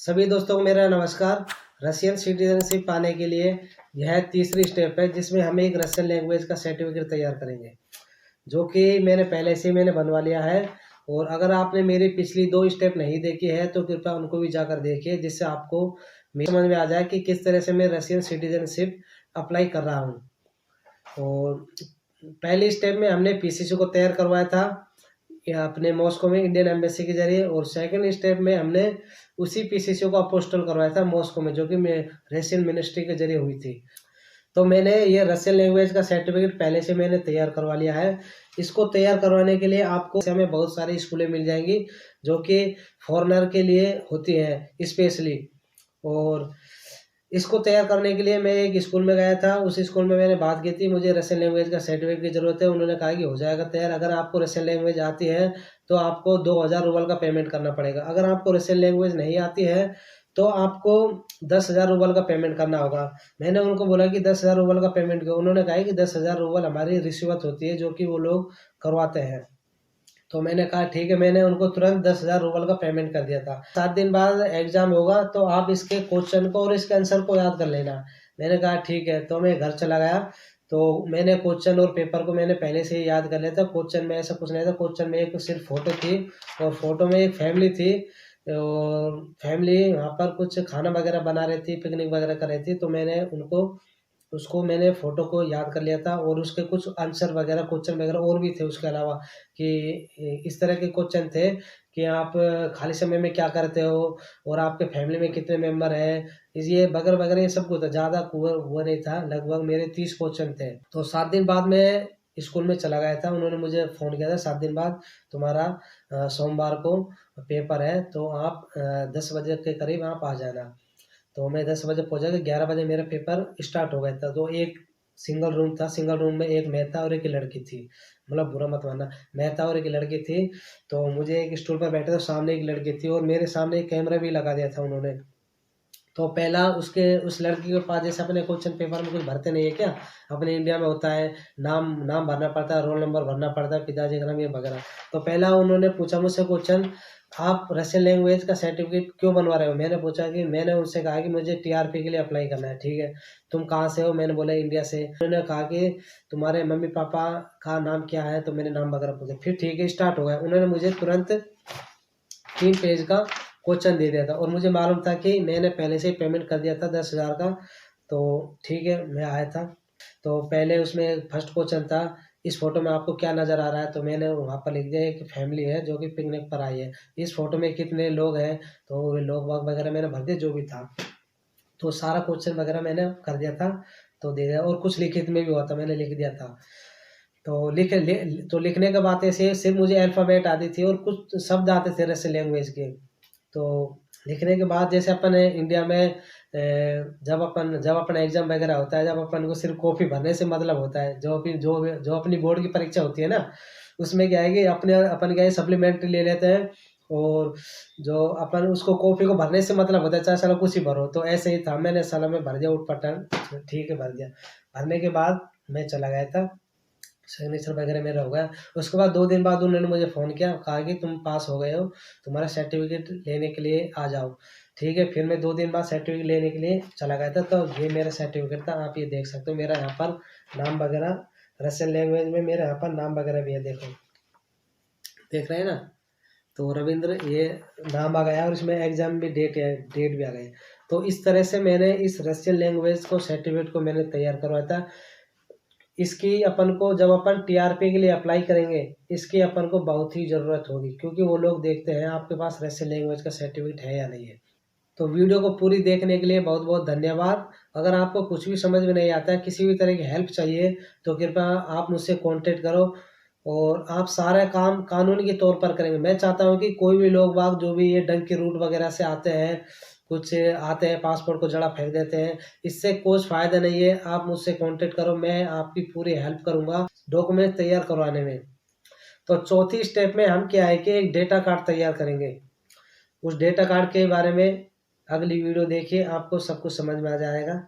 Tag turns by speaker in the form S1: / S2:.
S1: सभी दोस्तों को मेरा नमस्कार। रशियन सिटीजनशिप पाने के लिए यह तीसरी स्टेप है जिसमें हम एक रशियन लैंग्वेज का सर्टिफिकेट तैयार करेंगे, जो कि मैंने पहले से मैंने बनवा लिया है। और अगर आपने मेरी पिछली 2 स्टेप नहीं देखी है तो कृपया उनको भी जाकर देखिए, जिससे आपको समझ में आ जाए कि किस तरह से मैं रशियन सिटीजनशिप अप्लाई कर रहा हूँ। और पहली स्टेप में हमने पीसीसी को तैयार करवाया था या अपने मॉस्को में इंडियन एम्बेसी के जरिए, और सेकंड स्टेप में हमने उसी पीसीसी को अपोस्टल करवाया था मॉस्को में, जो कि रशियन मिनिस्ट्री के जरिए हुई थी। तो मैंने ये रशियन लैंग्वेज का सर्टिफिकेट पहले से मैंने तैयार करवा लिया है। इसको तैयार करवाने के लिए आपको हमें बहुत सारी स्कूलें मिल जाएंगी जो कि फॉरेनर के लिए होती हैं स्पेशली। और इसको तैयार करने के लिए मैं एक स्कूल में गया था। उस स्कूल में मैंने बात की थी, मुझे रशियन लैंग्वेज का सर्टिफिकेट की ज़रूरत है। उन्होंने कहा कि हो जाएगा तैयार। अगर आपको रशियन लैंग्वेज आती है तो आपको 2000 रूबल का पेमेंट करना पड़ेगा। अगर आपको रशियन लैंग्वेज नहीं आती है तो आपको 10,000 रूबल का पेमेंट करना होगा। मैंने उनको बोला कि 10,000 रूबल का पेमेंट क्यों? उन्होंने कहा कि 10,000 रूबल हमारी रिश्वत होती है जो कि वो लोग करवाते हैं। तो मैंने कहा ठीक है, मैंने उनको तुरंत 10,000 रूबल का पेमेंट कर दिया था। 7 दिन बाद एग्जाम होगा तो आप इसके क्वेश्चन को और इसके आंसर को याद कर लेना। मैंने कहा ठीक है, तो मैं घर चला गया। तो मैंने क्वेश्चन और पेपर को मैंने पहले से ही याद कर लिया था। क्वेश्चन में ऐसा कुछ नहीं था। क्वेश्चन में एक सिर्फ फोटो थी और फोटो में एक फैमिली थी, और फैमिली वहाँ पर कुछ खाना वगैरह बना रही थी, पिकनिक वगैरह कर रही थी। तो मैंने उसको मैंने फ़ोटो को याद कर लिया था, और उसके कुछ आंसर वगैरह क्वेश्चन वगैरह और भी थे उसके अलावा, कि इस तरह के क्वेश्चन थे कि आप खाली समय में क्या करते हो और आपके फैमिली में कितने मेंबर हैं, ये वगैरह वगैरह ये सब कुछ था। ज़्यादा वो नहीं था, लगभग मेरे 30 क्वेश्चन थे। तो 7 दिन बाद मैं स्कूल में चला गया था। उन्होंने मुझे फ़ोन किया था, 7 दिन बाद तुम्हारा सोमवार को पेपर है, तो आप 10 बजे के करीब आप आ जाना। तो मैं 10 बजे पहुँचा, कि 11 बजे मेरा पेपर स्टार्ट हो गया था। तो एक सिंगल रूम था, सिंगल रूम में एक मैं था और एक लड़की थी। मतलब बुरा मत मानना, मैं था और एक लड़की थी। तो मुझे एक स्टूल पर बैठे थे, सामने एक लड़की थी और मेरे सामने एक कैमरा भी लगा दिया था उन्होंने। तो पहला उस लड़की के पास जैसे अपने क्वेश्चन पेपर में कुछ भरते नहीं है क्या, अपने इंडिया में होता है, नाम नाम भरना पड़ता है, रोल नंबर भरना पड़ता है, पिताजी का नाम, ये वगैरह। तो पहला उन्होंने पूछा मुझसे क्वेश्चन, आप रशियन लैंग्वेज का सर्टिफिकेट क्यों बनवा रहे हो? मैंने पूछा कि मैंने उनसे कहा कि मुझे टीआरपी के लिए अप्लाई करना है। ठीक है, तुम कहाँ से हो? मैंने बोला इंडिया से। उन्होंने कहा कि तुम्हारे मम्मी पापा का नाम क्या है? तो मैंने नाम वगैरह पूछा। फिर ठीक है, स्टार्ट हो गया। उन्होंने मुझे तुरंत 3 पेज का क्वेश्चन दे दिया था, और मुझे मालूम था कि मैंने पहले से ही पेमेंट कर दिया था 10,000 का। तो ठीक है, मैं आया था। तो पहले उसमें फर्स्ट क्वेश्चन था, इस फोटो में आपको क्या नज़र आ रहा है? तो मैंने वहाँ पर लिख दिया एक फैमिली है जो कि पिकनिक पर आई है। इस फोटो में कितने लोग हैं? तो वो लोग वाग वगैरह मैंने भर दिया जो भी था। तो सारा क्वेश्चन वगैरह मैंने कर दिया था, तो दे दिया। और कुछ लिखित में भी हुआ था, मैंने लिख दिया था। तो तो लिखने के बाद ऐसे सिर्फ मुझे अल्फ़ाबेट आती थी और कुछ शब्द आते थे रशियन लैंग्वेज के। तो लिखने के बाद जैसे अपन इंडिया में जब अपन एग्ज़ाम वगैरह होता है, जब अपन को सिर्फ कॉपी भरने से मतलब होता है, जो अपनी बोर्ड की परीक्षा होती है ना, उसमें क्या है कि अपन क्या है सप्लीमेंट्री ले लेते हैं, और जो अपन उसको कॉपी को भरने से मतलब होता है, चाहे साला कुछ ही भरो। तो ऐसे ही था, मैंने साला में भर दिया ऊट-पटांग, ठीक है भर दिया। भरने के बाद मैं चला गया था, सिग्नेचर वगैरह मेरा हो गया। उसके बाद 2 दिन बाद उन्होंने मुझे फ़ोन किया, कहा कि तुम पास हो गए हो, तुम्हारा सर्टिफिकेट लेने के लिए आ जाओ। ठीक है, फिर मैं 2 दिन बाद सर्टिफिकेट लेने के लिए चला गया था। तो ये मेरा सर्टिफिकेट था, आप ये देख सकते हो। मेरा यहाँ पर नाम वगैरह रशियन लैंग्वेज में मेरा यहाँ पर नाम वगैरह भी है, देखो, देख रहे हैं ना? तो रविंद्र ये नाम आ गया, और इसमें एग्ज़ाम भी डेट भी आ गई। तो इस तरह से मैंने इस रशियन लैंग्वेज को सर्टिफिकेट को मैंने तैयार करवाया था। इसकी अपन को जब अपन टीआरपी के लिए अप्लाई करेंगे, इसकी अपन को बहुत ही ज़रूरत होगी, क्योंकि वो लोग देखते हैं आपके पास रशियन लैंग्वेज का सर्टिफिकेट है या नहीं है। तो वीडियो को पूरी देखने के लिए बहुत बहुत धन्यवाद। अगर आपको कुछ भी समझ में नहीं आता है, किसी भी तरह की हेल्प चाहिए, तो कृपया आप मुझसे कॉन्टेक्ट करो, और आप सारा काम कानूनी के तौर पर करेंगे। मैं चाहता हूँ कि कोई भी लोग बाग जो भी ये डंकी रूट वगैरह से आते हैं, कुछ आते हैं पासपोर्ट को जड़ा फेंक देते हैं, इससे कुछ फ़ायदा नहीं है। आप मुझसे कॉन्टेक्ट करो, मैं आपकी पूरी हेल्प करूँगा डॉक्यूमेंट तैयार करवाने में। तो चौथी स्टेप में हम क्या है कि एक डेटा कार्ड तैयार करेंगे। उस डेटा कार्ड के बारे में अगली वीडियो देखिए, आपको सब कुछ समझ में आ जाएगा।